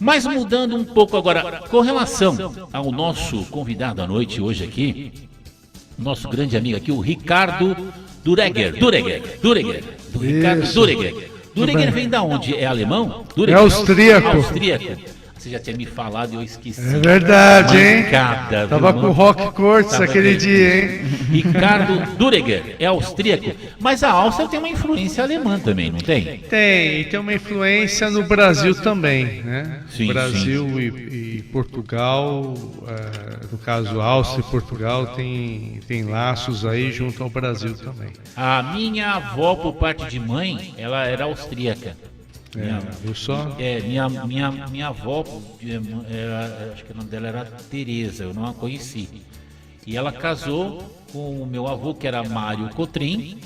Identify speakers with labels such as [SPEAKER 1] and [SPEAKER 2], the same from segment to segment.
[SPEAKER 1] Mas mudando um pouco agora, com relação ao nosso convidado à noite hoje aqui, nosso grande amigo aqui, o Ricardo Dureger. Ricardo Dureger. Dureger vem da onde? É alemão?
[SPEAKER 2] É austríaco.
[SPEAKER 1] Você já tinha me falado e eu esqueci.
[SPEAKER 2] É verdade,
[SPEAKER 1] Mancada,
[SPEAKER 2] hein? Tava com o Rock Cortes aquele dia, hein?
[SPEAKER 1] Ricardo Dureger é austríaco, mas a Áustria tem uma influência alemã também, não tem?
[SPEAKER 2] Tem uma influência no Brasil também, né?
[SPEAKER 1] Sim,
[SPEAKER 2] Brasil
[SPEAKER 1] sim.
[SPEAKER 2] E Portugal, no caso Áustria e Portugal, tem laços aí junto ao Brasil também.
[SPEAKER 1] A minha avó, por parte de mãe, ela era austríaca.
[SPEAKER 2] Viu só?
[SPEAKER 1] Minha avó, acho que o nome dela era Tereza, eu não a conheci. E ela casou com o meu avô, que era Mário Cotrim.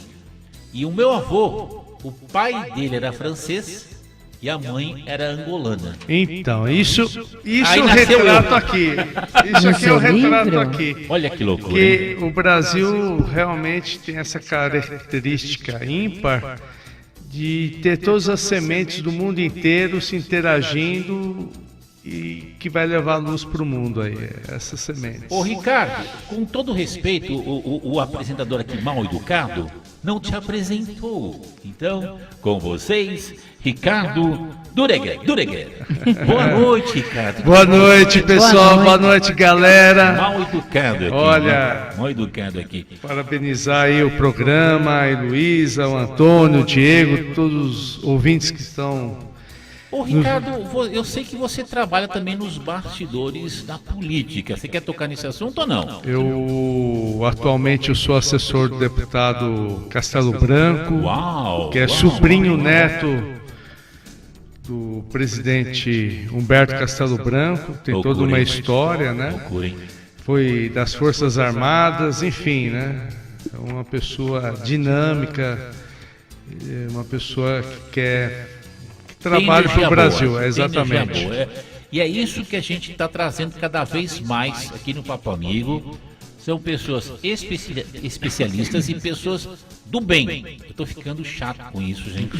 [SPEAKER 1] E o meu avô, o pai dele era francês e a mãe era angolana.
[SPEAKER 2] Então, isso
[SPEAKER 1] Aí
[SPEAKER 2] eu
[SPEAKER 1] nasceu
[SPEAKER 2] retrato
[SPEAKER 1] eu.
[SPEAKER 2] aqui. Isso aqui eu retrato aqui.
[SPEAKER 1] Olha que loucura.
[SPEAKER 2] Porque o Brasil realmente tem essa característica ímpar de ter todas as sementes do mundo inteiro se interagindo e que vai levar a luz para o mundo aí, essas sementes.
[SPEAKER 1] Ô Ricardo, com todo respeito, o apresentador aqui mal educado não te apresentou. Então, com vocês, Ricardo Dureger. Boa noite, Ricardo.
[SPEAKER 2] Boa noite, pessoal. Boa noite, galera.
[SPEAKER 1] Mal educado aqui.
[SPEAKER 2] Olha,
[SPEAKER 1] mal educado aqui.
[SPEAKER 2] Parabenizar aí o programa, a Heloísa, o Antônio, o Diego, todos os ouvintes que estão...
[SPEAKER 1] Ô Ricardo, eu sei que você trabalha também nos bastidores da política. Você quer tocar nesse assunto ou não?
[SPEAKER 2] Atualmente eu sou assessor do deputado Castelo Branco, que é sobrinho neto do presidente Humberto Castelo Branco, tem toda uma história, né? Foi das Forças Armadas, enfim, né? É uma pessoa dinâmica, uma pessoa que quer trabalho para o Brasil, exatamente.
[SPEAKER 1] E é isso que a gente está trazendo cada vez mais aqui no Papo Amigo. São pessoas especialistas e pessoas do bem. Eu tô ficando chato com isso, gente.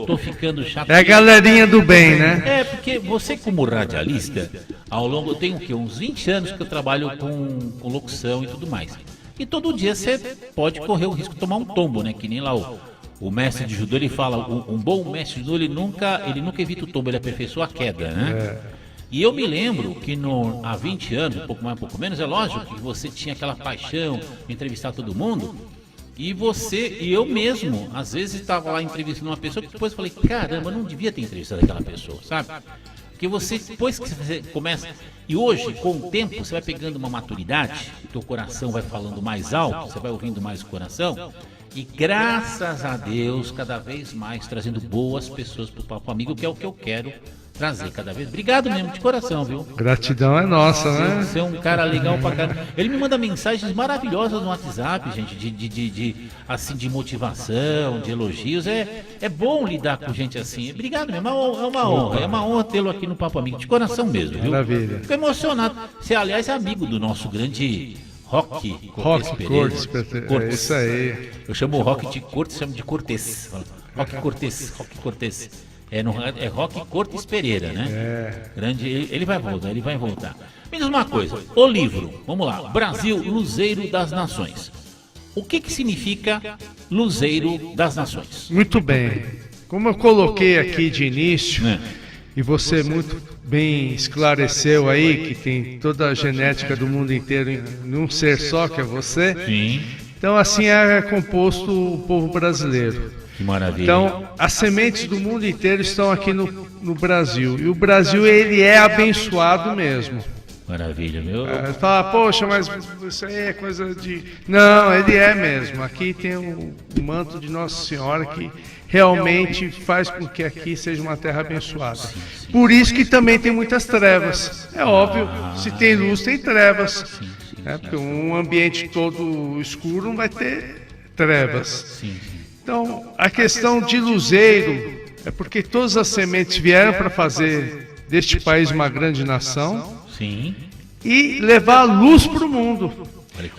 [SPEAKER 1] Tô ficando chato.
[SPEAKER 2] É a galerinha do bem, né?
[SPEAKER 1] É, porque você como radialista, eu tenho o quê? Uns 20 anos que eu trabalho com locução e tudo mais. E todo dia você pode correr o risco de tomar um tombo, né? Que nem lá o mestre de judô, ele fala, um bom mestre de judô, ele nunca evita o tombo, ele aperfeiçoa a queda, né? E eu me lembro que há 20 anos, um pouco mais, um pouco menos, é lógico que você tinha aquela paixão de entrevistar todo mundo, e eu mesmo, às vezes estava lá entrevistando uma pessoa, que depois eu falei, caramba, eu não devia ter entrevistado aquela pessoa, sabe? Porque depois que você começa, e hoje, com o tempo, você vai pegando uma maturidade, teu coração vai falando mais alto, você vai ouvindo mais o coração, e graças a Deus, cada vez mais trazendo boas pessoas para o Papo Amigo, que é o que eu quero trazer cada vez. Obrigado mesmo, de coração, viu?
[SPEAKER 2] Gratidão é nossa, né?
[SPEAKER 1] Você é um cara legal pra caramba. Ele me manda mensagens maravilhosas no WhatsApp, gente, de motivação, de elogios. É bom lidar com gente assim. Obrigado mesmo, é uma honra tê-lo aqui no Papo Amigo, de coração mesmo, viu?
[SPEAKER 2] Maravilha.
[SPEAKER 1] Fico emocionado. Você, aliás, é amigo do nosso grande... Rock
[SPEAKER 2] Cortes, é isso aí.
[SPEAKER 1] Eu chamo o Rock de Cortes, chamo de Cortes. Rock Cortes. É Rock Cortes Pereira, né? Grande, ele vai voltar. Me diz uma coisa, o livro, vamos lá, Brasil, Luzeiro das Nações. O que significa Luzeiro das Nações?
[SPEAKER 2] Muito bem. Como eu coloquei aqui de início, e você muito bem esclareceu aí que tem toda a genética do mundo inteiro num ser só, que é você.
[SPEAKER 1] Sim.
[SPEAKER 2] Então assim é composto o povo brasileiro.
[SPEAKER 1] Que maravilha.
[SPEAKER 2] Então as sementes do mundo inteiro estão aqui no Brasil. E o Brasil, ele é abençoado mesmo.
[SPEAKER 1] Maravilha, meu.
[SPEAKER 2] Fala, poxa, mas isso aí é coisa de... Não, ele é mesmo. Aqui tem o manto de Nossa Senhora que realmente faz com que aqui seja uma terra abençoada. Por isso que também tem muitas trevas. É óbvio, se tem luz, tem trevas. Porque um ambiente todo escuro não vai ter trevas. Então, a questão de luzeiro é porque todas as sementes vieram para fazer deste país uma grande nação. Sim. E levar a luz para o mundo.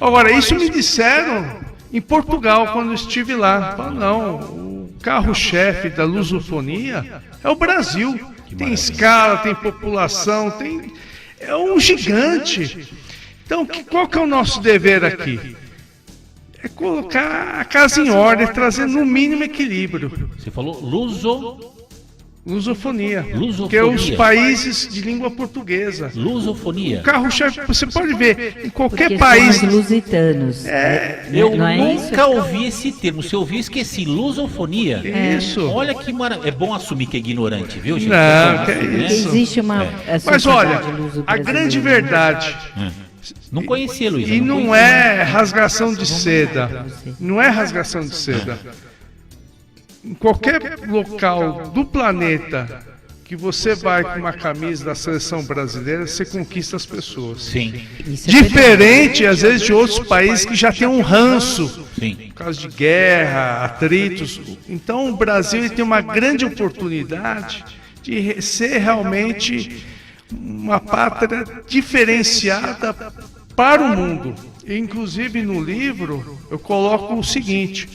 [SPEAKER 2] Agora, isso me disseram em Portugal, quando eu estive lá. Falaram, não, o carro-chefe da lusofonia é o Brasil. Tem escala, tem população, é um gigante. Então, qual que é o nosso dever aqui? É colocar a casa em ordem, trazer no mínimo equilíbrio.
[SPEAKER 1] Você falou
[SPEAKER 2] Lusofonia,
[SPEAKER 1] Lusofonia.
[SPEAKER 2] que é os países de língua portuguesa.
[SPEAKER 1] lusofonia.
[SPEAKER 2] O carro-chefe, você pode ver, em qualquer
[SPEAKER 3] Porque
[SPEAKER 2] país.
[SPEAKER 3] são os lusitanos.
[SPEAKER 1] Eu
[SPEAKER 3] não é
[SPEAKER 1] nunca
[SPEAKER 3] isso?
[SPEAKER 1] ouvi esse termo. Se eu ouvi, esqueci. Lusofonia.
[SPEAKER 2] Isso.
[SPEAKER 1] Olha que maravilha. É bom assumir que é ignorante, viu, gente?
[SPEAKER 2] Não, que é
[SPEAKER 3] Porque
[SPEAKER 2] isso.
[SPEAKER 3] existe uma
[SPEAKER 2] Mas olha,
[SPEAKER 3] luso
[SPEAKER 2] a grande
[SPEAKER 3] brasileira.
[SPEAKER 2] verdade,
[SPEAKER 1] Não conhecia, Luiz.
[SPEAKER 2] e não é rasgação de seda, não é rasgação de seda. Em qualquer local do planeta que você vai com uma camisa da seleção brasileira, você conquista as pessoas.
[SPEAKER 1] Sim,
[SPEAKER 3] Isso é
[SPEAKER 2] Diferente, às vezes, de outros países que já têm um ranço,
[SPEAKER 1] sim.
[SPEAKER 2] por causa de guerra, atritos. Então, o Brasil ele tem uma grande oportunidade de ser realmente uma pátria diferenciada para o mundo. Inclusive, no livro, eu coloco o seguinte,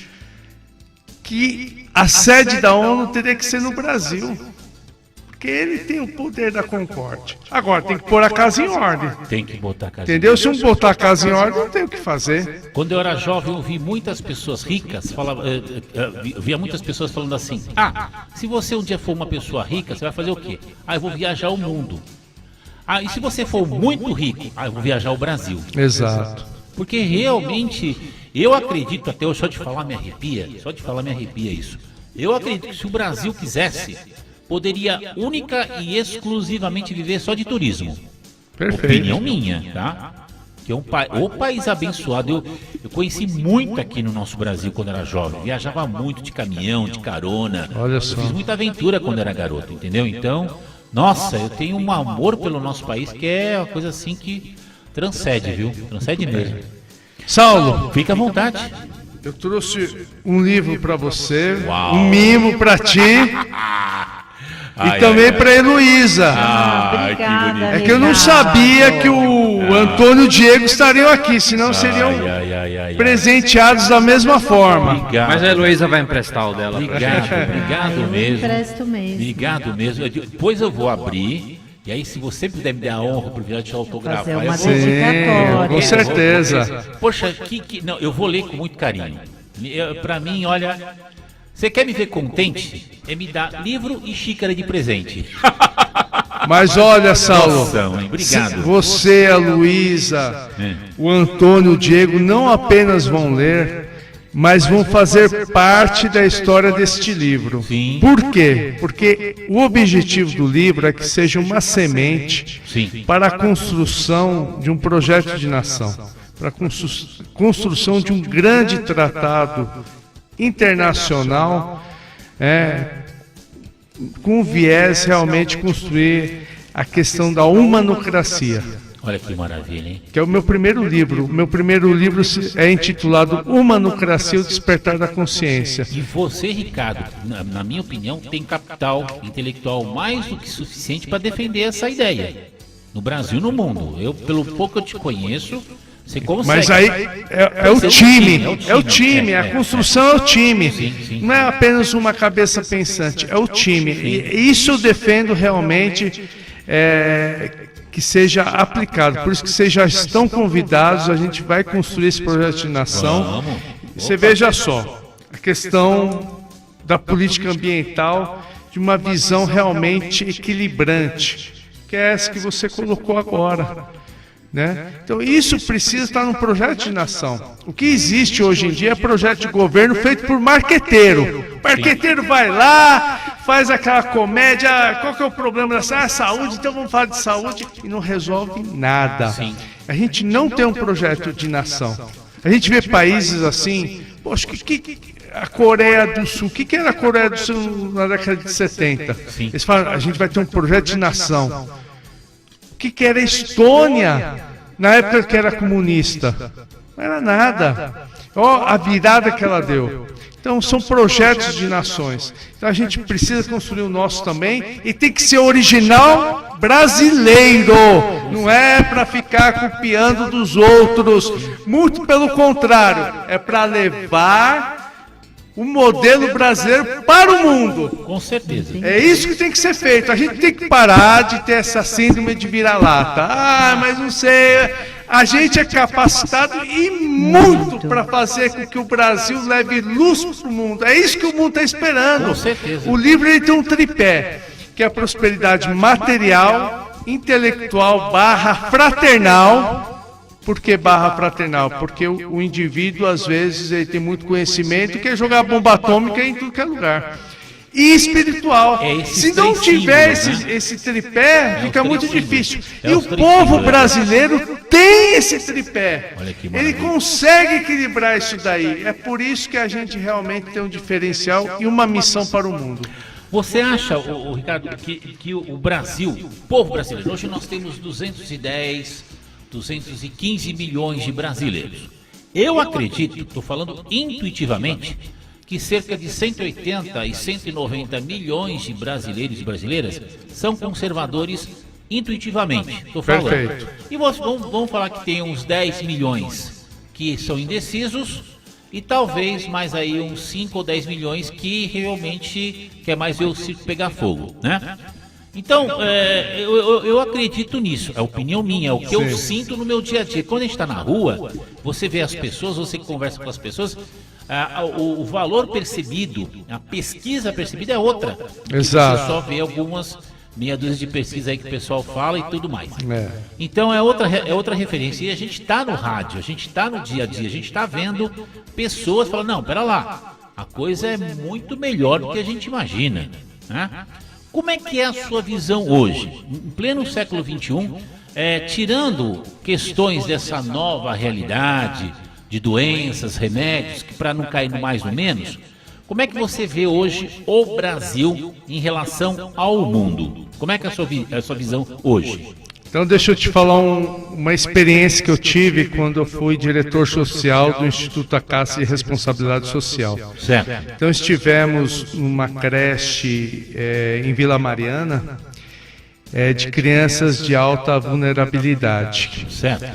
[SPEAKER 2] que a sede da ONU teria que ser no Brasil, porque ele tem o poder da concórdia. Agora, tem que pôr a casa em ordem.
[SPEAKER 1] Tem que botar a casa.
[SPEAKER 2] Entendeu? Se não botar a casa em ordem, não tem o que fazer.
[SPEAKER 1] Quando eu era jovem, eu vi muitas pessoas ricas via muitas pessoas falando assim: se você um dia for uma pessoa rica, você vai fazer o quê? Eu vou viajar o mundo. E se você for muito rico, eu vou viajar o Brasil.
[SPEAKER 2] Exato.
[SPEAKER 1] Porque realmente, eu acredito, até eu só de falar me arrepia isso. Eu acredito que se o Brasil quisesse, poderia única e exclusivamente viver só de turismo.
[SPEAKER 2] Perfeito.
[SPEAKER 1] Opinião minha, tá? Que é o país abençoado. Eu conheci muito aqui no nosso Brasil quando era jovem. Viajava muito de caminhão, de carona.
[SPEAKER 2] Olha só.
[SPEAKER 1] Eu fiz muita aventura quando era garoto, entendeu? Então, nossa, eu tenho um amor pelo nosso país que é uma coisa assim que transcende, viu? Transcende mesmo.
[SPEAKER 2] Saulo,
[SPEAKER 1] Fica à vontade.
[SPEAKER 2] eu trouxe um livro para você,
[SPEAKER 1] Uau.
[SPEAKER 2] um mimo para ti e também para Heloísa.
[SPEAKER 3] Obrigada.
[SPEAKER 2] É que eu não sabia que o Antônio e o Diego estariam aqui, senão seriam presenteados da mesma forma.
[SPEAKER 1] Obrigado.
[SPEAKER 4] Mas a Heloísa vai emprestar o dela.
[SPEAKER 1] Obrigado mesmo.
[SPEAKER 3] Empresto mesmo.
[SPEAKER 1] Obrigado mesmo. Depois eu vou abrir. E aí, se você puder me dar a honra, o privilégio de autografar,
[SPEAKER 3] Fazer uma
[SPEAKER 1] eu vou-
[SPEAKER 3] dedicatória.
[SPEAKER 2] com certeza.
[SPEAKER 1] Poxa, não, eu vou ler com muito carinho. Pra mim, olha, você quer me ver contente? É me dar livro e xícara de presente.
[SPEAKER 2] Mas olha, Saulo,
[SPEAKER 1] Nossa, mãe, obrigado.
[SPEAKER 2] você, a Luísa, o Antônio e o Diego não apenas vão ler, mas vão fazer parte da história deste livro.
[SPEAKER 1] Sim.
[SPEAKER 2] Por quê? Porque o objetivo do livro é que seja uma semente
[SPEAKER 1] Sim.
[SPEAKER 2] para a construção de um projeto de nação, para a construção de um grande tratado internacional, com viés realmente construir a questão da humanocracia,
[SPEAKER 1] Olha que maravilha, hein?
[SPEAKER 2] que é o meu primeiro livro. O meu primeiro livro é intitulado Humanocracia, o Despertar da Consciência.
[SPEAKER 1] E você, Ricardo, na minha opinião, tem capital intelectual mais do que suficiente para defender essa ideia. No Brasil e no mundo. Eu, pelo pouco que eu te conheço, você consegue.
[SPEAKER 2] Mas aí é o time, a construção é o time.
[SPEAKER 1] Sim.
[SPEAKER 2] Não é apenas uma cabeça pensante, é o time. E isso eu defendo realmente que seja aplicado. Por isso que vocês já estão convidados, a gente vai construir esse projeto de nação.
[SPEAKER 1] Vamos.
[SPEAKER 2] Você veja só, a questão da política ambiental de uma visão realmente equilibrante, que é essa que você colocou agora. Né? Então isso precisa estar no projeto de nação. O que existe hoje em dia é projeto de governo feito por marqueteiro. O marqueteiro vai lá, faz aquela comédia, qual que é o problema da saúde, então vamos falar de saúde, e não resolve nada.
[SPEAKER 1] Sim.
[SPEAKER 2] A gente não tem um projeto de nação. A gente vê países assim, poxa, a Coreia do Sul, o que era a Coreia do Sul na década de 70?
[SPEAKER 1] Sim.
[SPEAKER 2] Eles falam, a gente vai ter um projeto de nação. O que era a Estônia na época que era comunista? Não era nada. Olha a virada que ela deu. Então são projetos de nações. Então a gente precisa construir o nosso também e tem que ser original brasileiro, não é para ficar copiando dos outros, muito pelo contrário, é para levar o modelo brasileiro para o mundo.
[SPEAKER 1] Com certeza.
[SPEAKER 2] É isso que tem que ser feito. A gente tem que parar de ter essa síndrome de vira-lata. Ah, mas não sei. A gente é capacitado e muito para fazer com que o Brasil leve luz para o mundo. É isso que o mundo está esperando.
[SPEAKER 1] Com certeza.
[SPEAKER 2] O livro ele tem um tripé, que é a prosperidade material, intelectual / fraternal. Por que / fraternal? Porque o indivíduo, às vezes, ele tem muito conhecimento e quer jogar bomba atômica em tudo que é lugar. E espiritual. Se não tiver esse tripé, fica muito difícil. E o povo brasileiro tem esse tripé. Ele consegue equilibrar isso daí. É por isso que a gente realmente tem um diferencial e uma missão para o mundo.
[SPEAKER 1] Você acha, Ricardo, que o Brasil, o povo brasileiro, hoje nós temos 215 milhões de brasileiros. Eu acredito, estou falando intuitivamente, que cerca de 180 e 190 milhões de brasileiros e brasileiras são conservadores intuitivamente. Estou falando.
[SPEAKER 2] Perfeito.
[SPEAKER 1] E vamos falar que tem uns 10 milhões que são indecisos e talvez mais aí uns 5 ou 10 milhões que realmente quer mais ver o circo pegar fogo, né? Então, eu acredito nisso, é a opinião minha, é o que eu sinto no meu dia a dia. Quando a gente está na rua, você vê as pessoas, você conversa com as pessoas, o valor percebido, a pesquisa percebida é outra.
[SPEAKER 2] Exato.
[SPEAKER 1] Você só vê algumas meia dúzia de pesquisas aí que o pessoal fala e tudo mais.
[SPEAKER 2] É.
[SPEAKER 1] Então é outra referência. E a gente está no rádio, a gente está no dia a dia, a gente está vendo pessoas falando, não, pera lá, a coisa é muito melhor do que a gente imagina, né? Como é que é a sua visão hoje, em pleno século XXI, tirando questões dessa nova realidade, de doenças, remédios, que para não cair no mais ou menos, como é que você vê hoje o Brasil em relação ao mundo? Como é que é a sua visão hoje?
[SPEAKER 2] Então deixa eu te falar uma experiência que eu tive quando eu fui diretor social do Instituto Acácia de Responsabilidade Social.
[SPEAKER 1] Certo.
[SPEAKER 2] Então estivemos numa creche em Vila Mariana de crianças de alta vulnerabilidade.
[SPEAKER 1] Certo.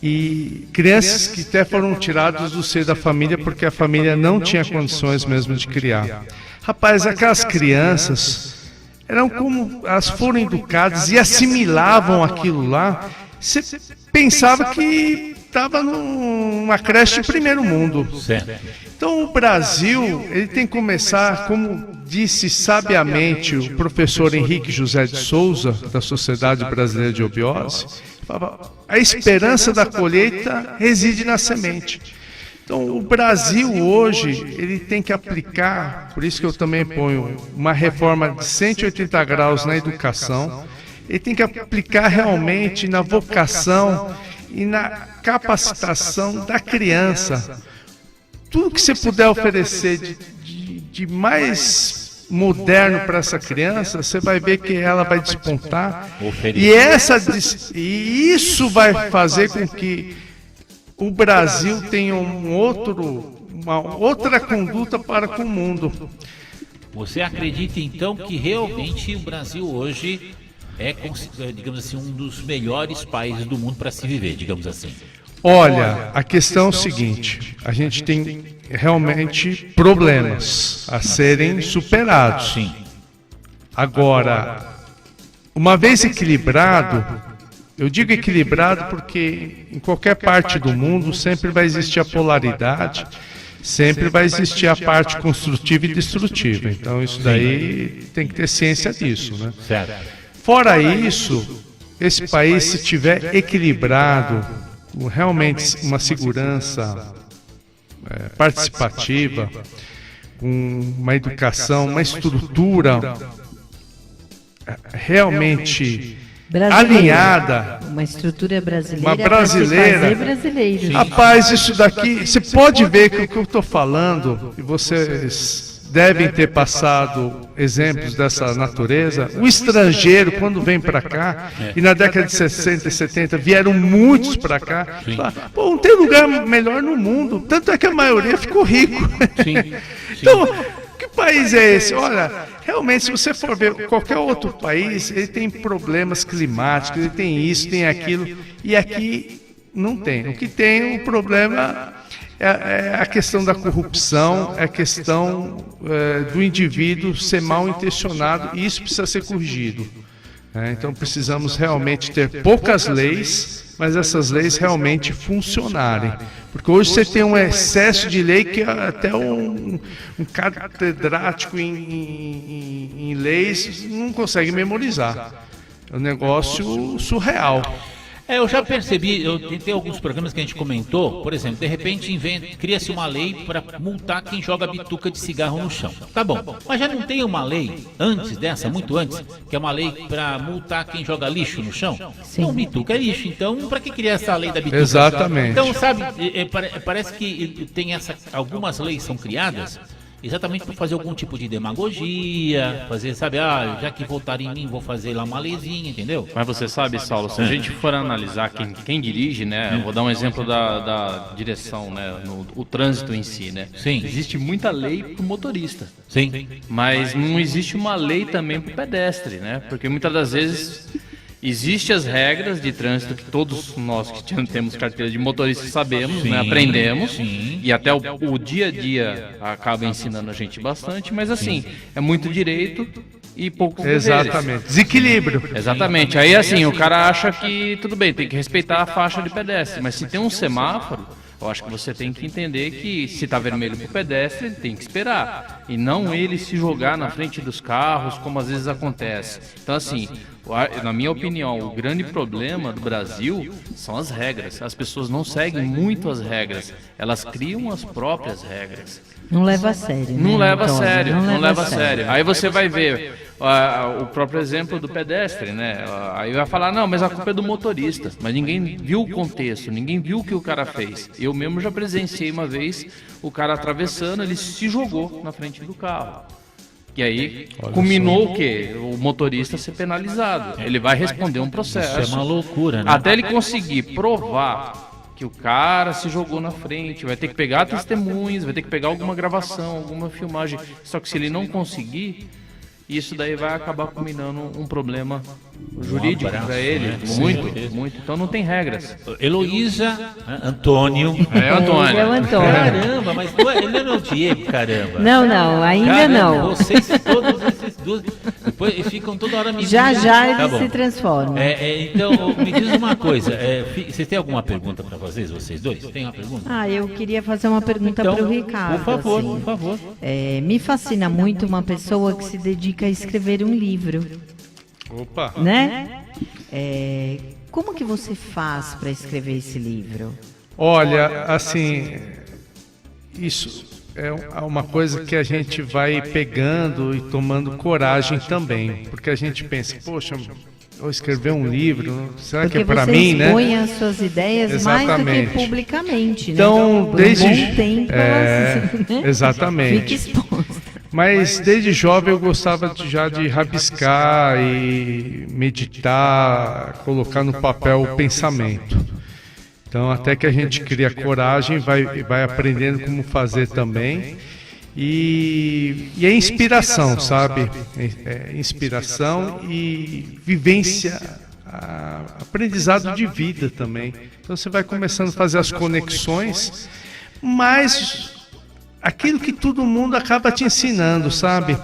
[SPEAKER 2] E crianças que até foram tiradas do seio da família porque a família não tinha condições mesmo de criar. Rapaz, aquelas crianças eram como elas foram educadas e assimilavam aquilo lá. Você pensava que estava numa creche de primeiro mundo.
[SPEAKER 1] Certo.
[SPEAKER 2] Então o Brasil ele tem que começar, como disse sabiamente o professor Henrique José de Souza, da Sociedade Brasileira de Obiose, a esperança da colheita reside na semente. Então, o Brasil hoje, ele tem que aplicar, por isso que eu também ponho uma reforma de 180 graus na educação, ele tem que aplicar realmente na vocação e na capacitação da criança. Tudo que você puder oferecer de mais moderno para essa criança, você vai ver que ela vai despontar. E isso vai fazer com que o Brasil tenha uma outra conduta para com o mundo.
[SPEAKER 1] Você acredita então que realmente o Brasil hoje é, digamos assim, um dos melhores países do mundo para se viver, digamos assim?
[SPEAKER 2] Olha, a questão é o seguinte, a gente tem realmente problemas a serem superados.
[SPEAKER 1] Sim.
[SPEAKER 2] Agora, uma vez equilibrado, eu digo equilibrado porque em qualquer parte do mundo sempre vai existir a polaridade, sempre vai existir a parte construtiva e destrutiva. Então isso daí tem que ter ciência disso, né?
[SPEAKER 1] Certo.
[SPEAKER 2] Fora isso, esse país, se tiver equilibrado, com realmente uma segurança participativa, com uma educação, uma estrutura realmente alinhada,
[SPEAKER 3] uma estrutura brasileira,
[SPEAKER 2] uma brasileira,
[SPEAKER 3] fazer brasileiros.
[SPEAKER 2] Rapaz, isso daqui, você pode ver que o que eu estou falando, e vocês devem ter passado exemplos dessa natureza. O estrangeiro, quando vem para cá, e na década de 60 e 70 vieram muitos para cá, fala, pô, não tem lugar melhor no mundo, tanto é que a maioria ficou rico.
[SPEAKER 1] Sim.
[SPEAKER 2] Então, país é esse? Olha, realmente, se você for ver qualquer outro país, ele tem problemas climáticos, ele tem isso, tem aquilo, e aqui não tem. O que tem, o problema é a questão da corrupção, é a questão do indivíduo ser mal intencionado, e isso precisa ser corrigido. Então precisamos realmente ter poucas leis, mas essas leis realmente funcionarem. Porque hoje você tem um excesso de lei que até um catedrático em leis não consegue memorizar. É um negócio surreal.
[SPEAKER 1] Eu já percebi, tem alguns programas que a gente comentou, por exemplo, de repente cria-se uma lei para multar quem joga bituca de cigarro no chão. Tá bom, mas já não tem uma lei antes dessa, muito antes, que é uma lei para multar quem joga lixo no chão?
[SPEAKER 3] Sim.
[SPEAKER 1] Então, bituca é lixo, então para que criar essa lei da bituca?
[SPEAKER 2] Exatamente.
[SPEAKER 1] Então, sabe, parece que tem algumas leis são criadas exatamente para fazer algum tipo de demagogia, fazer, sabe, já que votaram em mim, vou fazer lá uma leizinha, entendeu?
[SPEAKER 4] Mas você sabe, Saulo, se a gente for analisar quem dirige, né? Eu vou dar um exemplo da direção, né? O trânsito em si, né?
[SPEAKER 1] Sim.
[SPEAKER 4] Existe muita lei para o motorista.
[SPEAKER 1] Sim.
[SPEAKER 4] Mas não existe uma lei também para o pedestre, né? Porque muitas das vezes existem as regras de trânsito que todos nós que temos carteira de motorista sabemos,
[SPEAKER 1] Sim,
[SPEAKER 4] né? Aprendemos.
[SPEAKER 1] sim.
[SPEAKER 4] E até o dia a dia acaba ensinando a gente bastante, mas assim, é muito direito e poucos deveres.
[SPEAKER 2] Exatamente. Desequilíbrio.
[SPEAKER 4] Exatamente. Aí assim, o cara acha que tudo bem, tem que respeitar a faixa de pedestre, mas se tem um semáforo, eu acho que você tem que entender que se está vermelho para o pedestre, ele tem que esperar. E não ele se jogar na frente dos carros, como às vezes acontece. Então assim, na minha opinião, o grande problema do Brasil são as regras. As pessoas não seguem muito as regras. Elas criam as próprias regras.
[SPEAKER 3] Não leva a sério.
[SPEAKER 4] Não
[SPEAKER 3] né,
[SPEAKER 4] leva a
[SPEAKER 3] Antônio?
[SPEAKER 4] sério, não leva a sério. Aí você vai ver o próprio exemplo do pedestre, né? Aí vai falar, não, mas a culpa é do motorista. Mas ninguém viu o contexto, ninguém viu o que o cara fez. Eu mesmo já presenciei uma vez o cara atravessando, ele se jogou na frente do carro. E aí culminou o quê? O motorista ser penalizado. Ele vai responder um processo.
[SPEAKER 1] Isso é uma loucura, né?
[SPEAKER 4] Até ele conseguir provar que o cara se jogou na frente, vai ter que pegar testemunhas, vai ter que pegar alguma gravação, alguma filmagem. Só que se ele não conseguir, isso daí vai acabar culminando um problema jurídico para ele.
[SPEAKER 1] Né?
[SPEAKER 4] Muito. Então não tem regras.
[SPEAKER 1] Heloísa, Antônio.
[SPEAKER 4] É o Antônio.
[SPEAKER 3] Ele é o Antônio.
[SPEAKER 1] Caramba, mas ele não é o Diego, caramba.
[SPEAKER 3] Não, ainda
[SPEAKER 1] Caramba,
[SPEAKER 3] não.
[SPEAKER 1] Vocês todos esses dois, depois eles ficam toda hora me
[SPEAKER 3] Já
[SPEAKER 1] Tá
[SPEAKER 3] eles
[SPEAKER 1] bom.
[SPEAKER 3] se transformam.
[SPEAKER 1] Então, me diz uma coisa. Vocês têm alguma pergunta para fazer, vocês dois? Tem uma pergunta?
[SPEAKER 3] Eu queria fazer uma pergunta
[SPEAKER 1] Então,
[SPEAKER 3] para o Ricardo.
[SPEAKER 1] por favor,
[SPEAKER 3] assim.
[SPEAKER 1] por favor.
[SPEAKER 3] Me fascina muito uma pessoa que se dedica a escrever um livro,
[SPEAKER 2] Opa.
[SPEAKER 3] né? Como que você faz para escrever esse livro?
[SPEAKER 2] Olha, assim, isso é uma coisa que a gente vai pegando e tomando coragem também, porque a gente pensa, poxa, vou escrever um livro, será que é para mim, né?
[SPEAKER 3] Porque você expõe as suas ideias mais do
[SPEAKER 2] Exatamente.
[SPEAKER 3] que publicamente, né?
[SPEAKER 2] Então,
[SPEAKER 3] Por
[SPEAKER 2] desde
[SPEAKER 3] um bom tempo, elas, né?
[SPEAKER 2] exatamente.
[SPEAKER 3] Fica exposta.
[SPEAKER 2] Mas desde jovem eu gostava já de rabiscar e meditar, colocar no papel o pensamento. Então até que a gente cria coragem, vai aprendendo como fazer também. E é inspiração, sabe? É inspiração e vivência, aprendizado de vida também. Então você vai começando a fazer as conexões, mas aquilo que todo mundo acaba te ensinando, sabe?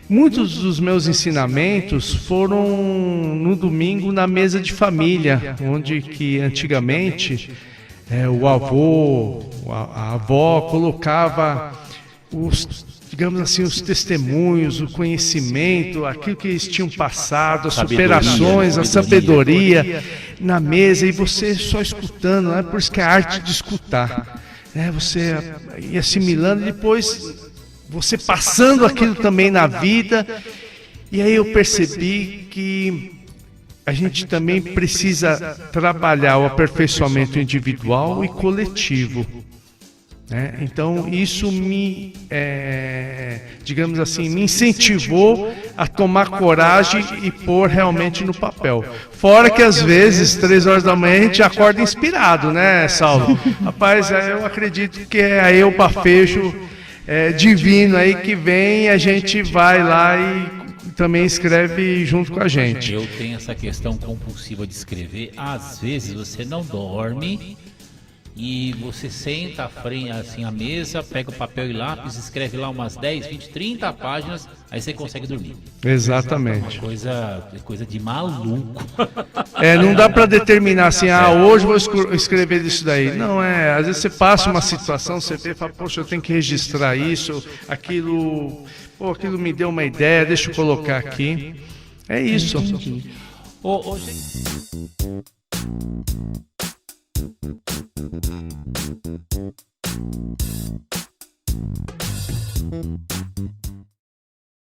[SPEAKER 2] Muitos dos meus ensinamentos foram no domingo na mesa de família, onde que antigamente o avô, a avó colocava digamos assim, os testemunhos, o conhecimento, aquilo que eles tinham passado, as superações, a sabedoria na mesa, e você só escutando, né? Por isso que é a arte de escutar. Você ir assimilando, e depois você passando aquilo também na vida. E aí eu percebi que a gente também precisa trabalhar o aperfeiçoamento individual e coletivo, né? Então isso digamos assim, me incentivou a tomar coragem e pôr realmente no papel. Fora que às vezes, 3 horas da manhã, a gente acorda inspirado, né, Saulo? Rapaz, eu acredito que é aí o bafejo divino aí que vem e a gente vai lá e também escreve junto com a gente.
[SPEAKER 1] Eu tenho essa questão compulsiva de escrever. Às vezes você não dorme e você senta à frente, assim, à mesa, pega o papel e lápis, escreve lá umas 10, 20, 30 páginas, aí você consegue dormir.
[SPEAKER 2] Exatamente.
[SPEAKER 1] Coisa de maluco.
[SPEAKER 2] Não dá para determinar assim, hoje vou escrever isso daí. Não às vezes você passa uma situação, você vê e fala, poxa, eu tenho que registrar isso, aquilo me deu uma ideia, deixa eu colocar aqui. É isso.
[SPEAKER 3] Entendi.
[SPEAKER 1] Ô, gente.